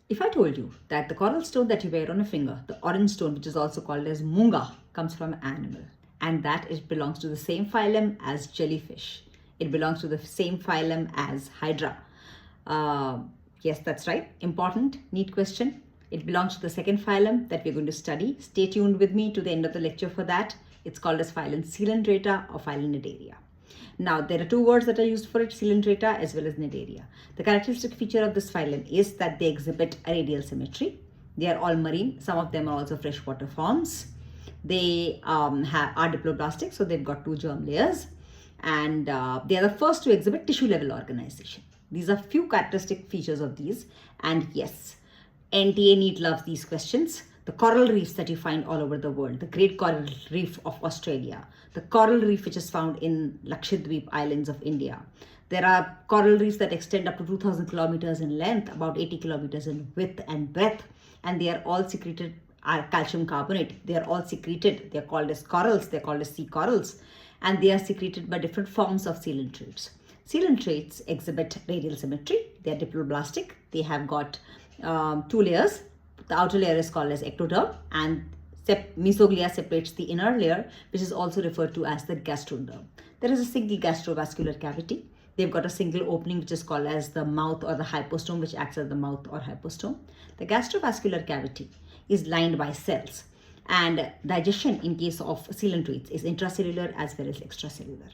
If I told you that the coral stone that you wear on a finger, the orange stone, which is also called as munga, comes from an animal, and that it belongs to the same phylum as jellyfish. It belongs to the same phylum as Hydra. Yes, that's right. Important, neat question. It belongs to the second phylum that we're going to study. Stay tuned with me to the end of the lecture for that. It's called as phylum Cnidaria or phylum Cnidaria. Now, there are two words that are used for it, Cnidaria as well as Cnidaria. The characteristic feature of this phylum is that they exhibit a radial symmetry. They are all marine. Some of them are also freshwater forms. They are diploblastic, so they've got two germ layers. And they are the first to exhibit tissue level organization. These are few characteristic features of these. And yes, NTA NEET loves these questions. The coral reefs that you find all over the world, the Great Coral Reef of Australia, the coral reef which is found in Lakshadweep Islands of India. There are coral reefs that extend up to 2,000 kilometers in length, about 80 kilometers in width and breadth, and they are all secreted calcium carbonate. They are all secreted. They are called as corals. They are called as sea corals, and they are secreted by different forms of coelentrates. Coelentrates exhibit radial symmetry. They are diploblastic. They have got two layers. The outer layer is called as ectoderm, and mesoglia separates the inner layer, which is also referred to as the gastroderm. There is a single gastrovascular cavity. They've got a single opening, which is called as the mouth or the hypostome, which acts as the mouth or hypostome. The gastrovascular cavity is lined by cells, and digestion in case of coelentrates is intracellular as well as extracellular.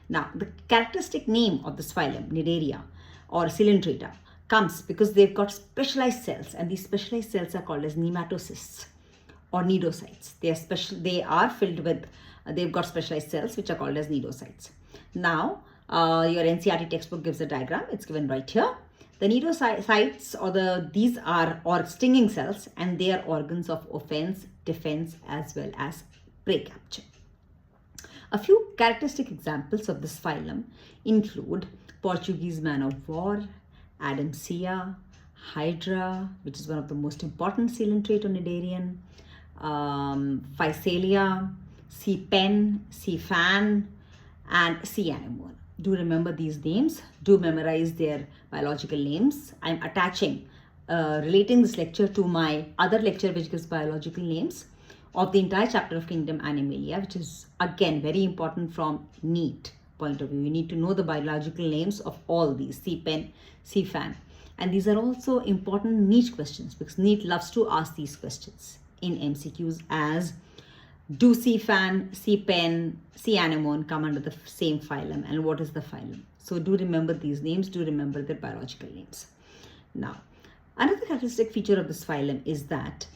Now, the characteristic name of this phylum, Cnidaria or coelentrata, comes because they've got specialized cells, and these specialized cells are called as nematocysts or cnidocytes. They are filled with, they've got specialized cells which are called as cnidocytes. Now, your NCERT textbook gives a diagram. It's given right here. The cnidocytes these are stinging cells, and they are organs of offense, defense, as well as prey capture. A few characteristic examples of this phylum include Portuguese man of war, Adamsia, Hydra, which is one of the most important coelentrate on Cnidarian, Physalia, sea pen, sea fan, and sea anemone. Do remember these names. Do memorize their biological names. I'm attaching, relating this lecture to my other lecture which gives biological names of the entire chapter of Kingdom Animalia, which is again very important from NEET point of view. You need to know the biological names of all these, sea pen, sea fan. And these are also important NEET questions because NEET loves to ask these questions in MCQs as do sea fan, sea pen, sea anemone come under the same phylum, and what is the phylum? So do remember these names, do remember their biological names. Now, another characteristic feature of this phylum is that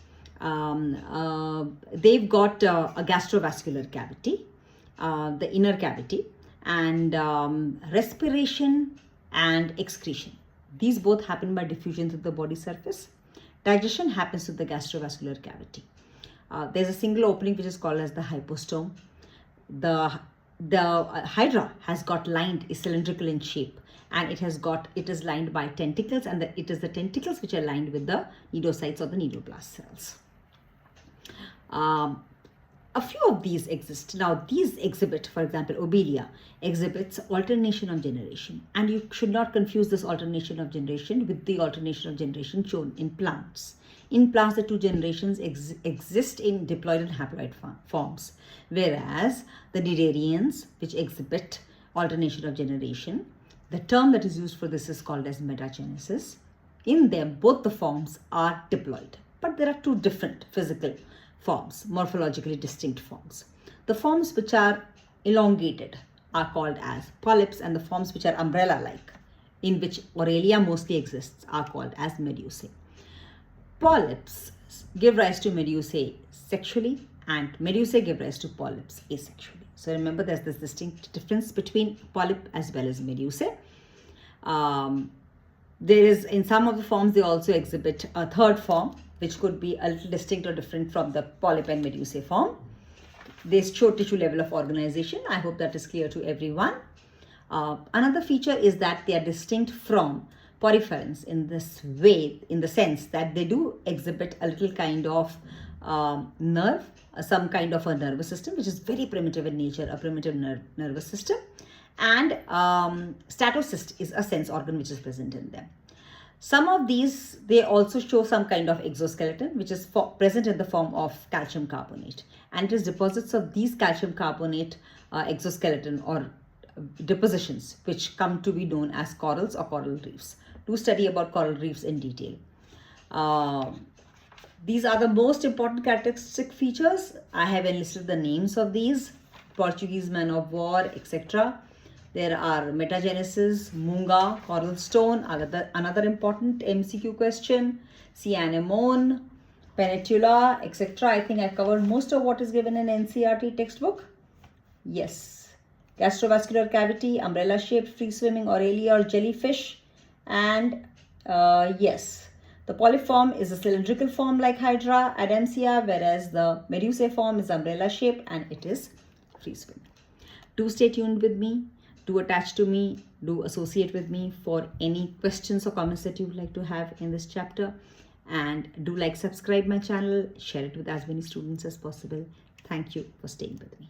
they've got a gastrovascular cavity, the inner cavity, and respiration and excretion. These both happen by diffusion through the body surface. Digestion happens through the gastrovascular cavity. There's a single opening which is called as the hypostome. The Hydra has got lined, is cylindrical in shape, and it is lined by tentacles, and it is the tentacles which are lined with the cnidocytes or the cnidoblast cells. A few of these exist. Now, these exhibit, for example, Obelia exhibits alternation of generation, and you should not confuse this alternation of generation with the alternation of generation shown in plants. In plants, the two generations exist in diploid and haploid forms, whereas the Cnidarians, which exhibit alternation of generation, the term that is used for this is called as metagenesis. In them, both the forms are diploid, but there are two different physical forms, morphologically distinct forms. The forms which are elongated are called as polyps, and the forms which are umbrella-like, in which Aurelia mostly exists, are called as medusae. Polyps give rise to medusae sexually, and medusae give rise to polyps asexually. So remember, there's this distinct difference between polyp as well as medusae. There is, in some of the forms, they also exhibit a third form, which could be a little distinct or different from the polyp and medusae form. They show tissue level of organization. I hope that is clear to everyone. Another feature is that they are distinct from poriferans in this way, in the sense that they do exhibit a little kind of nerve, some kind of a nervous system, which is very primitive in nature, a primitive nervous system. And statocyst is a sense organ which is present in them. Some of these, they also show some kind of exoskeleton, which is present in the form of calcium carbonate. And it is deposits of these calcium carbonate exoskeleton or depositions which come to be known as corals or coral reefs. Do study about coral reefs in detail. These are the most important characteristic features. I have enlisted the names of these: Portuguese man of war, etc. There are metagenesis, Munga, coral stone, another important MCQ question, sea anemone, peninsula, etc. I think I covered most of what is given in NCERT textbook. Yes. Gastrovascular cavity, umbrella shaped, free swimming Aurelia or jellyfish. And yes, the polyform is a cylindrical form like Hydra, Adamsia, whereas the medusiform is umbrella shaped and it is free swimming. Do stay tuned with me. Do attach to me, do associate with me for any questions or comments that you would like to have in this chapter. And do like, subscribe my channel, share it with as many students as possible. Thank you for staying with me.